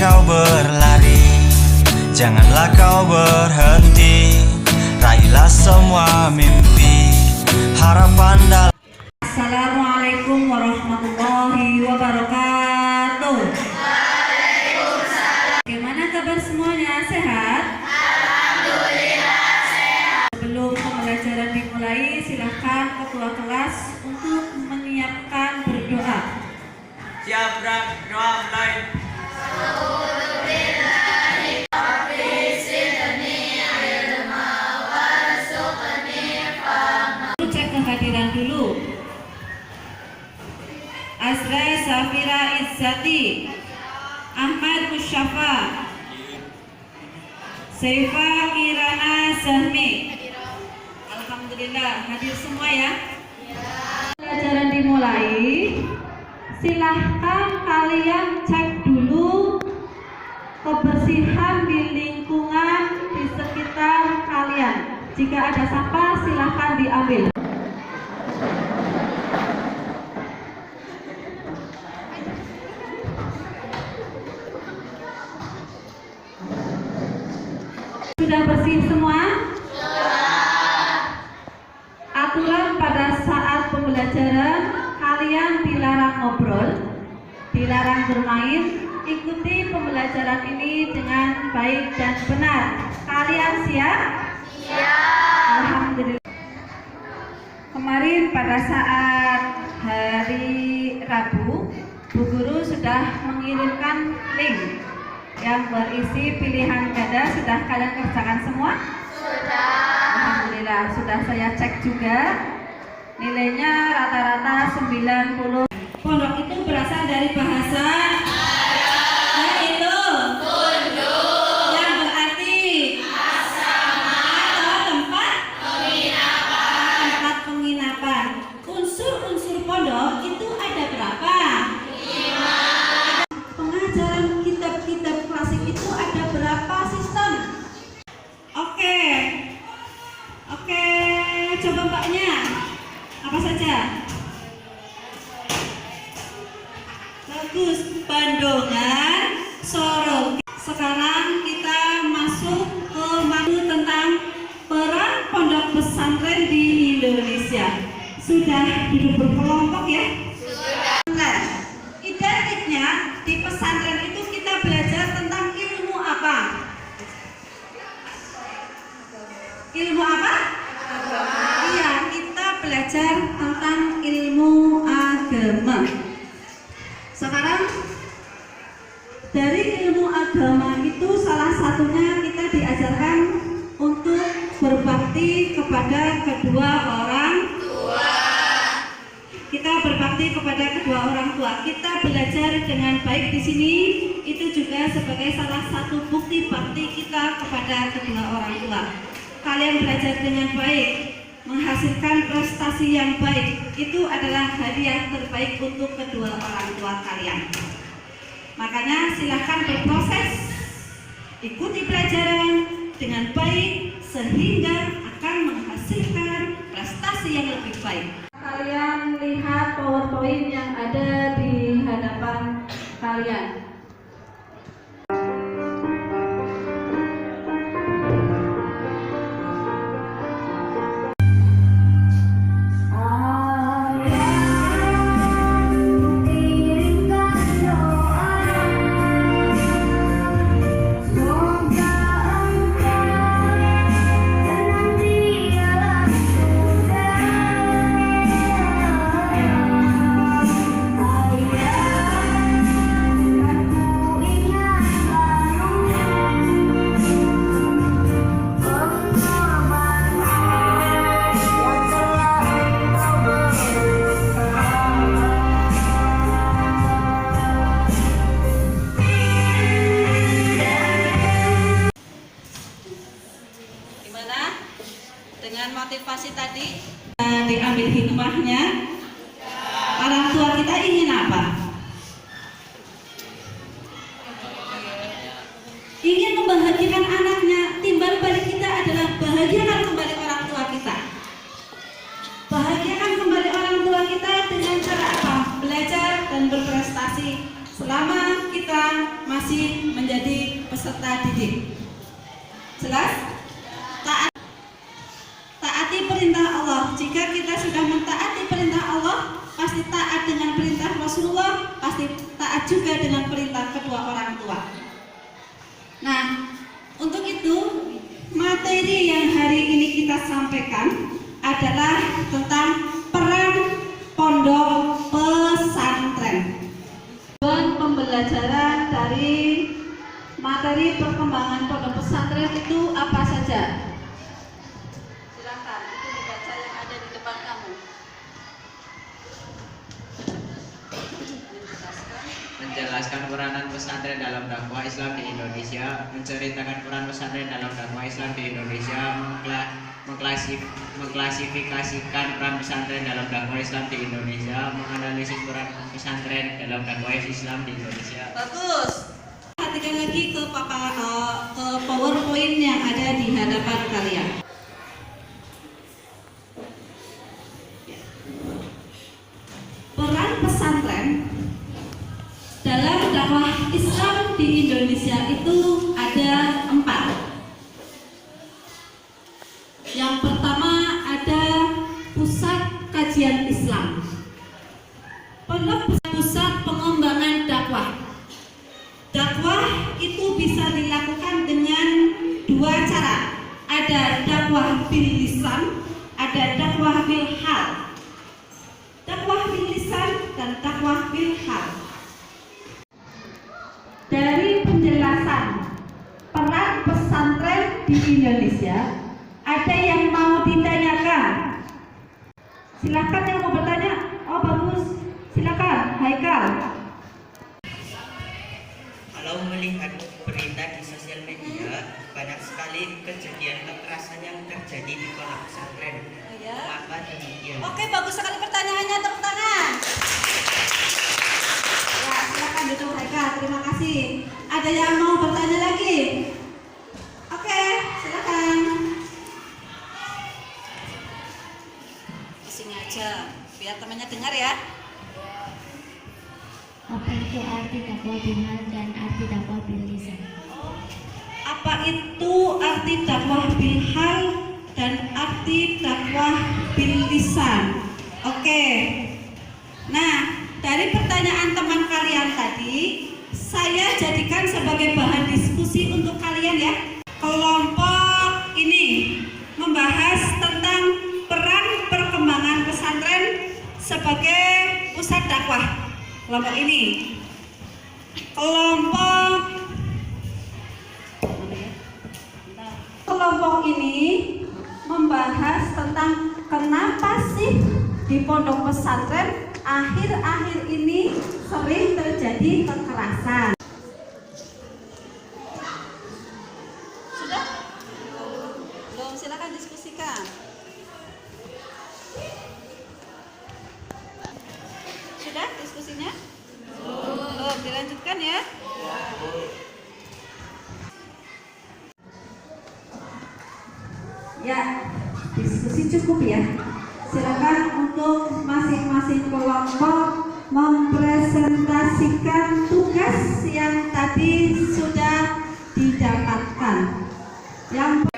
kau berlari, janganlah kau berhenti. Raihlah semua mimpi, harapan dalam. Assalamualaikum warahmatullahi wabarakatuh. Waalaikumsalam. Bagaimana kabar semuanya? Sehat? Alhamdulillah sehat. Sebelum pembelajaran dimulai, silakan ketua kelas untuk menyiapkan berdoa. Siap, doa mulai. Cek kehadiran dulu. Azra Safira Izzati, Ahmad Musyafa, Seifa Kirana Zahmi. Alhamdulillah hadir semua ya. Pelajaran dimulai. Silahkan kalian cek dulu kebersihan di lingkungan di sekitar kalian. Jika ada sampah silahkan diambil. Sudah bersih semua? Aturan pada saat pembelajaran, kalian dilarang ngobrol, dilarang bermain. Ikuti pembelajaran ini dengan baik dan benar. Kalian siap? Siap. Alhamdulillah. Kemarin pada saat hari Rabu, Bu Guru sudah mengirimkan link yang berisi pilihan ganda. Sudah kalian kerjakan semua? Sudah. Alhamdulillah, sudah saya cek juga. Nilainya rata-rata 90. Pondok itu berasal dari bahasa yaitu pondok, yang berarti asrama atau tempat penginapan. Tempat penginapan. Unsur-unsur pondok itu ada berapa? 5. Pengajaran kitab-kitab klasik itu ada berapa sistem? Oke, coba mbaknya apa saja? Bagus, Bandongan, Sorong. Sekarang kita masuk ke materi tentang peran pondok pesantren di Indonesia. Sudah duduk berkelompok ya? Sudah. Nah, identiknya di pesantren itu kita belajar tentang ilmu apa? Ilmu apa? Agama. Iya, kita belajar tentang ilmu agama. Sekarang dari ilmu agama itu salah satunya kita diajarkan untuk berbakti kepada kedua orang tua. Kita berbakti kepada kedua orang tua. Kita belajar dengan baik di sini itu juga sebagai salah satu bukti bakti kita kepada kedua orang tua. Kalian belajar dengan baik, menghasilkan prestasi yang baik, itu adalah hadiah terbaik untuk kedua orang tua kalian. Makanya silahkan berproses, ikuti pelajaran dengan baik sehingga akan menghasilkan prestasi yang lebih baik. Kalian lihat PowerPoint yang ada di hadapan kalian. Motivasi tadi diambil hikmahnya. Orang tua kita ingin apa? Ingin membahagiakan anaknya. Timbal balik kita adalah bahagiakan kembali orang tua kita. Bahagiakan kembali orang tua kita dengan cara apa? Belajar dan berprestasi selama kita masih menjadi peserta didik. Jelas? Taati perintah Allah. Jika kita sudah mentaati perintah Allah, pasti taat dengan perintah Rasulullah, pasti taat juga dengan perintah kedua orang tua. Nah, untuk itu materi yang hari ini kita sampaikan adalah tentang peran pondok pesantren. Dan pembelajaran dari materi perkembangan pondok pesantren itu apa saja? Silakan, itu dibaca yang ada di depan kamu. Menjelaskan peranan pesantren dalam dakwah Islam di Indonesia, menceritakan peran pesantren dalam dakwah Islam di Indonesia, mengklasifikasikan peran pesantren dalam dakwah Islam di Indonesia, menganalisis peran pesantren dalam dakwah Islam di Indonesia. Bagus. Perhatikan lagi ke PowerPoint yang ada di hadapan kalian. Peran pesantren dalam dakwah Islam di Indonesia itu ada 4. Yang pertama ada pusat kajian Islam. Pondok pusat pengembangan dakwah. Dakwah itu bisa dilakukan dengan 2 cara. Ada dakwah bil lisan, ada dakwah bil hal. Dakwah bil lisan dan dakwah bil hal. Dari penjelasan peran pesantren di Indonesia, ada yang mau ditanyakan? Silakan yang mau bertanya. Oh bagus, silakan Haikal. Kalau melihat berita di sosial media, banyak sekali kejadian kekerasan yang terjadi di pondok pesantren. Ya. Mengapa demikian? Oke, bagus sekali pertanyaannya, tepuk tangan. Ya, silakan duduk Haikal, terima kasih. Ada yang mau bertanya lagi? Oke, silakan. Sini aja, biar temannya dengar ya. Apa itu arti dakwah bil hal dan arti dakwah bil lisan? Apa itu arti dakwah bil hal dan arti dakwah bil lisan? Oke. Nah, dari pertanyaan teman kalian tadi, saya jadikan sebagai bahan diskusi untuk kalian ya. Kelompok ini membahas tentang peran perkembangan pesantren sebagai pusat dakwah. Kelompok ini. Kelompok ini membahas tentang kenapa sih di pondok pesantren akhir-akhir ini sering terjadi kekerasan. Sudah? Belum, silakan diskusikan. Sudah diskusinya? Belum, dilanjutkan ya. Ya, diskusi cukup ya. Silakan untuk masing-masing kelompok mempresentasikan tugas yang tadi sudah didapatkan. Yang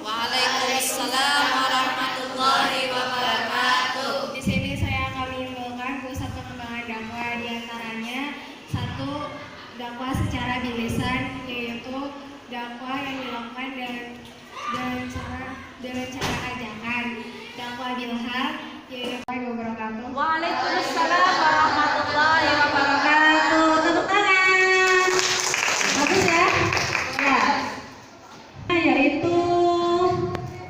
Waalaikumsalam warahmatullahi wabarakatuh. Di sini saya akan menyimpulkan pusat pengembangan dakwah, diantaranya 1. Dakwah secara bil lisan, yaitu dakwah yang dilakukan dengan cara ajakan. Dakwah bil hal, yaitu wabarakatuh. Waalaikumsalam warahmatullahi wabarakatuh. Tepuk tangan. Bagus ya. Ya. Yaitu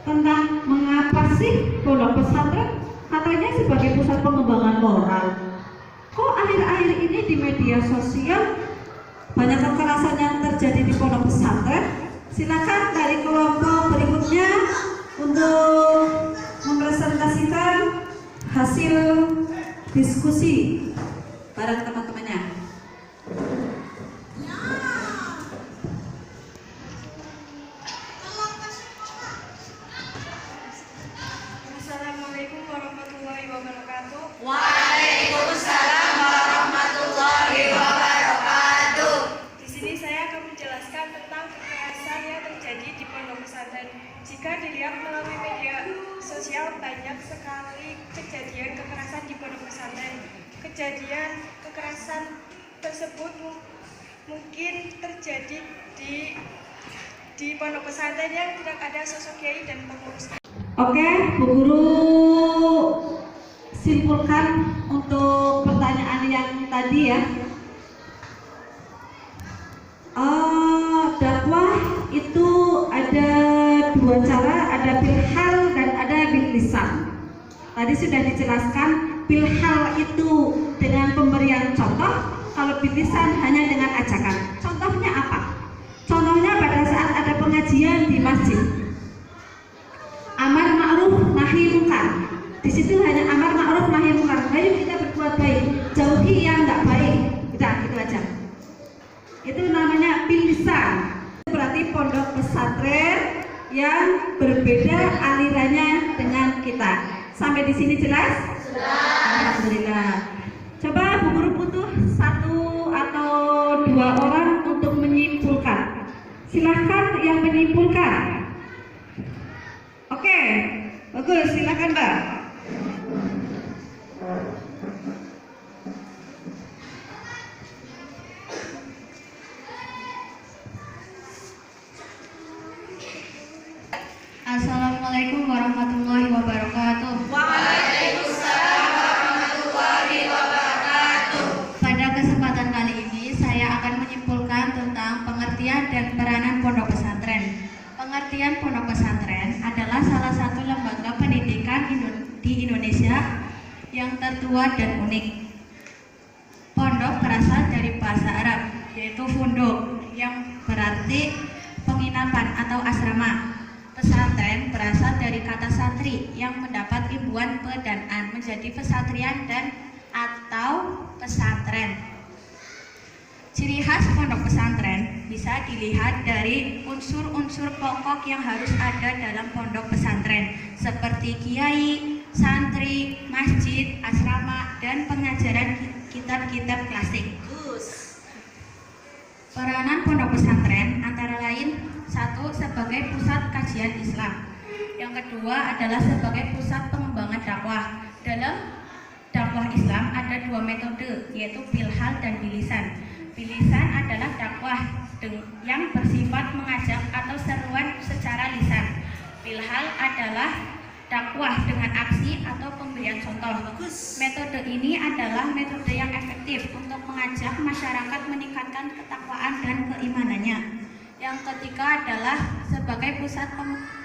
tentang mengapa sih pondok pesantren katanya sebagai pusat pengembangan moral. Kok akhir-akhir ini di media sosial banyak kekerasan yang terjadi di pondok pesantren? Silakan dari kelompok berikutnya untuk mempresentasikan hasil diskusi bareng teman-temannya. Assalamualaikum warahmatullahi wabarakatuh. Waalaikumsalam warahmatullahi wabarakatuh. sekali kejadian kekerasan di pondok pesantren. Kejadian kekerasan tersebut mungkin terjadi di pondok pesantren yang tidak ada sosok kiai dan pengurus. Oke, Bu Guru simpulkan untuk pertanyaan yang tadi ya. Dakwah itu ada dua cara, ada bilhal dan ada bilisan. Tadi sudah dijelaskan, bilhal itu dengan pemberian contoh, kalau bilisan hanya dengan ajakan. Contohnya apa? Contohnya pada saat ada pengajian di masjid, amar ma'ruf nahi munkar. Di situ hanya amar ma'ruf nahi munkar. Ayo kita berbuat baik, jauhi yang nggak baik. Udah, itu aja. Itu namanya bilisan. Berarti pondok pesantren yang berbeda alirannya dengan kita. Sampai di sini jelas? Alhamdulillah. Coba Bu Guru butuh 1 atau 2 orang untuk menyimpulkan. Silahkan yang menyimpulkan. Oke, bagus. Silahkan Mbak. Assalamualaikum warahmatullahi wabarakatuh. Waalaikumsalam warahmatullahi wabarakatuh. Pada kesempatan kali ini saya akan menyimpulkan tentang pengertian dan peranan pondok pesantren. Pengertian pondok pesantren adalah salah satu lembaga pendidikan di Indonesia yang tertua dan unik. Pondok berasal dari bahasa Arab, yaitu funduk, yang berarti penginapan atau asrama. Pesantren berasal dari kata santri yang mendapat imbuan pe dan an menjadi pesatrian dan atau pesantren. Ciri khas pondok pesantren bisa dilihat dari unsur-unsur pokok yang harus ada dalam pondok pesantren seperti kiai, santri, masjid, asrama, dan pengajaran kitab-kitab klasik. Peranan pondok pesantren antara lain: 1. Sebagai pusat kajian Islam. Yang kedua adalah sebagai pusat pengembangan dakwah. Dalam dakwah Islam ada 2 metode, yaitu bilhal dan bilisan. Bilisan adalah dakwah yang bersifat mengajak atau seruan secara lisan. Bilhal adalah dakwah dengan aksi atau pemberian contoh. Metode ini adalah metode yang efektif untuk mengajak masyarakat meningkatkan ketakwaan dan keimanannya. Yang ketiga adalah sebagai pusat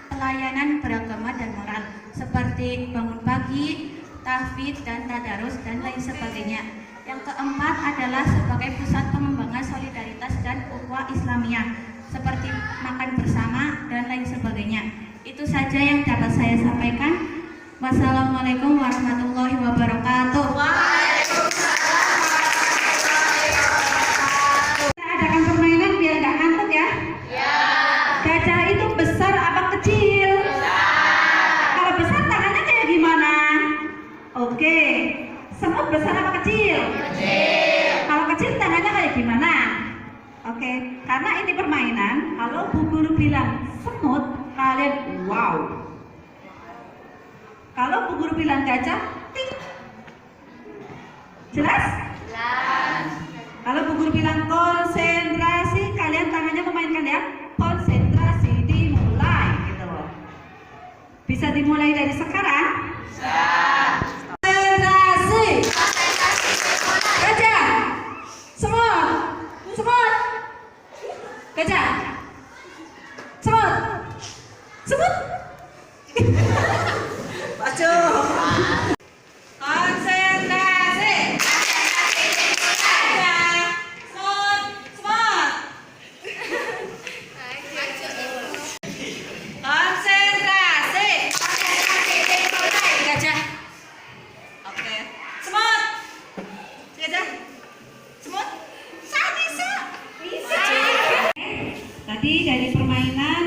pelayanan beragama dan moral, seperti bangun pagi, tahfidz dan tadarus dan lain sebagainya. Yang keempat adalah sebagai pusat pengembangan solidaritas dan ukhuwah Islamiyah, seperti makan bersama dan lain sebagainya. Itu saja yang dapat saya sampaikan. Wassalamualaikum warahmatullahi wabarakatuh. Kita adakan permainan biar nggak ngantuk ya. Gajah itu besar apa kecil? Kalau besar tangannya kayak gimana? Oke. Semut besar apa kecil? Kalau kecil tangannya kayak gimana? Oke. Karena ini permainan, kalau Bu Guru bilang semut, kalian wow. Kalau Bu Guru bilang gajah, ting. Jelas? Kalau Bu Guru bilang konsentrasi, kalian tangannya memainkan ya. Konsentrasi, dimulai gitu loh. Bisa dimulai dari sekarang? Konsentrasi. Gajah. Semut. Semut. Gajah. Semut. Semut. Maju. Konsentrasi. Gajah. Semut. Semut. Konsentrasi. Gajah. Oke. Semut. Gajah. Semut. Bisa. Tadi dari permainan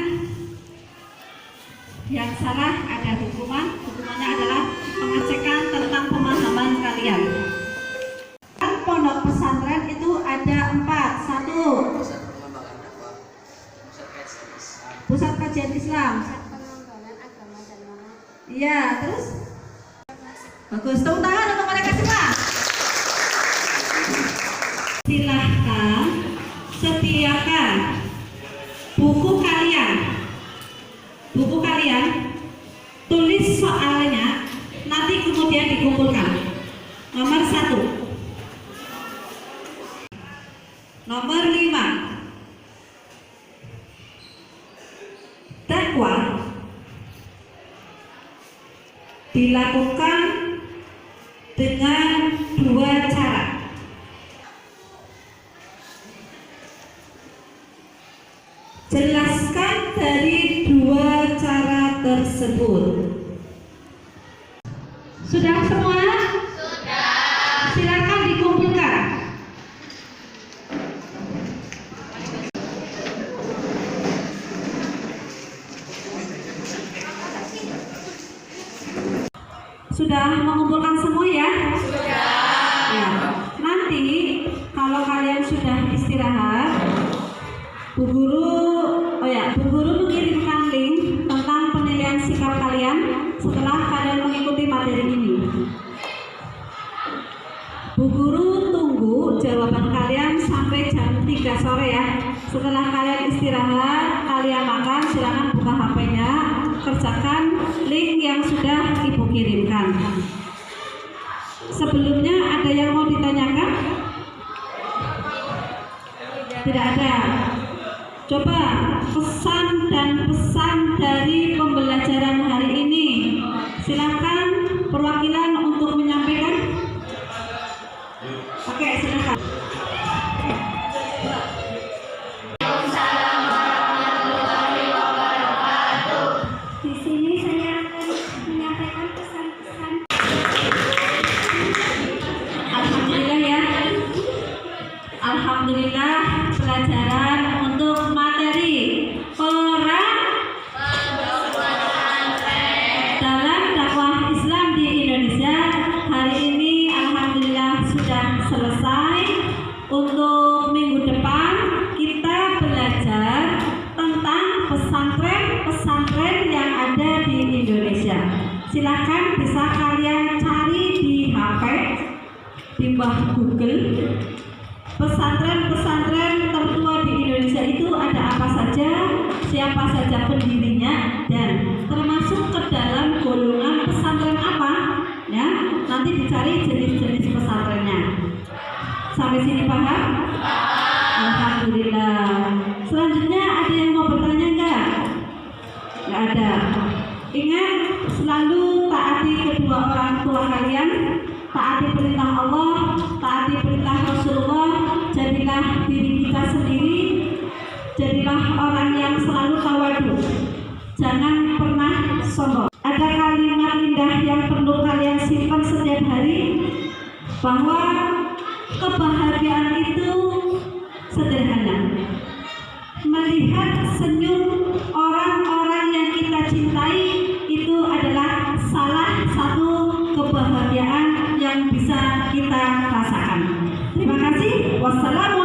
yang salah ada hukuman. Hukumannya adalah pengecekan Bagus, tepuk tangan untuk mereka semua. Silahkan sediakan buku kalian. Buku kalian, tulis soalnya, nanti kemudian dikumpulkan. Nomor 1. Nomor 5. Dakwah dilakukan dengan 2 cara. Jelaskan dari 2 cara tersebut. Sudah semua? Sudah. Silakan dikumpulkan. Sudah mengumpulkan semua ya? Sudah. Ya. Nanti kalau kalian sudah istirahat, Bu Guru mengirimkan link tentang penilaian sikap kalian setelah kalian mengikuti materi ini. Bu Guru tunggu jawaban kalian sampai jam 3 sore ya. Setelah kalian istirahat, kalian makan, silakan buka HP-nya, kerjakan link yang sudah Ibu kirimkan. Sebelumnya ada yang mau ditanyakan? Tidak ada. Coba pesan dan pesan dari pembelajaran hari ini. Silakan perwakilan untuk menyampaikan. Oke, silakan. Di sini saya akan menyampaikan pesan-pesan. Alhamdulillah ya. Alhamdulillah pelajaran untuk materi orang dalam dakwah Islam di Indonesia hari ini alhamdulillah sudah selesai. Untuk minggu depan kita belajar tentang pesantren-pesantren yang ada di Indonesia. Silakan bisa kalian cari di HP, di bawah Google. Pesantren-pesantren tertua di Indonesia itu ada apa saja, siapa saja pendirinya, dan termasuk ke dalam golongan pesantren apa, ya. Nanti dicari jenis-jenis pesantrennya. Sampai sini paham? Alhamdulillah. Selanjutnya ada yang mau bertanya enggak? Enggak ada. Ingat, selalu taati kedua orang tua kalian, taati perintah Allah, taati perintah Rasulullah. Jadilah diri kita sendiri, jadilah orang yang selalu tawadu, jangan pernah sombong. Ada kalimat indah yang perlu kalian simpan setiap hari, bahwa kebahagiaan itu sederhana. Melihat senyum orang-orang yang kita cintai itu adalah salah satu kebahagiaan yang bisa kita rasakan. Terima kasih. Wassalamualaikum.